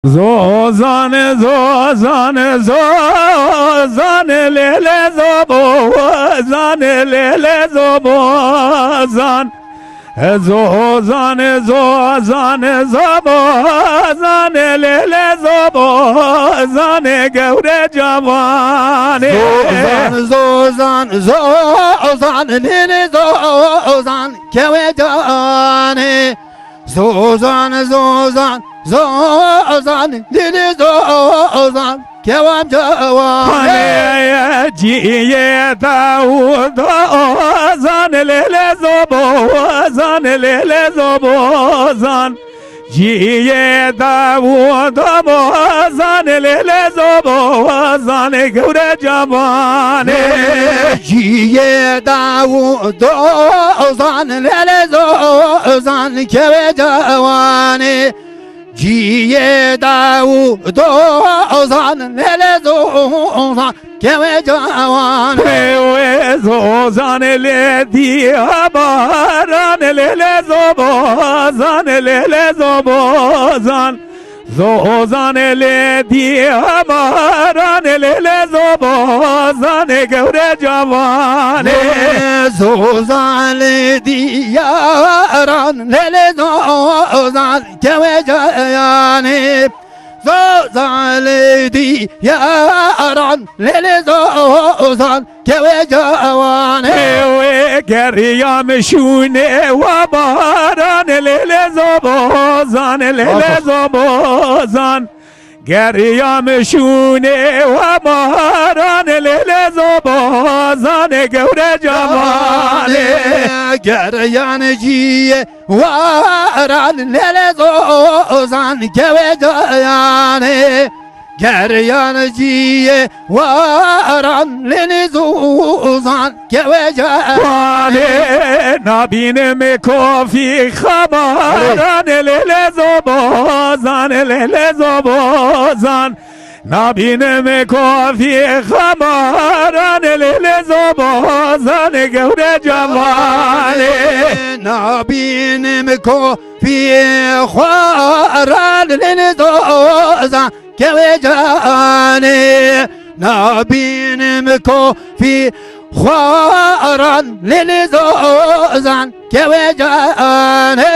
Zozan, zozan, zozan, lele zobozan, lele zobozan. Zozan, zozan, zobozan, lele zobozan, gevre cavane. Zozan, zozan, lele zozan, gevre cavane. Zozan, zozan, zozan, lele zozan, kevam cavane. Haneye ciye Davud ozan, lele zobozan, lele zobozan. Ciye Davud ozan, lele zobozan, gevre cavane. Ciye Davud ozan, lele zozan, keve cavane. Ciye Davud ozan, lele zozan, keve cavane. Ve zozan le diabaran, lele zobozan, lele zobozan. Zozan le diabaran, lele zobozan, gevre cavane. Zozan diyaran, lele zozan, keve cavane. Zozan diyaran, lele zozan, keve cavane. Ve geriyam şune vabaran, lele zobozan, lele zobozan. Geriyam şune vabaran, lele zobozan, gevre cavane. Geryan ciye varan, lele zozan, keve cavane. Geryan ciye varan, lele zozan, keve cavane. Nabinem kofi khabaran, lele zobozan, lele zobozan. Nabinem kofi khabaran, lele zobozan, gevre cavane. Nabinim ko fi khwaran, lele zozan, keve cavane. Nabinim ko fi khwaran, lele zozan, keve cavane.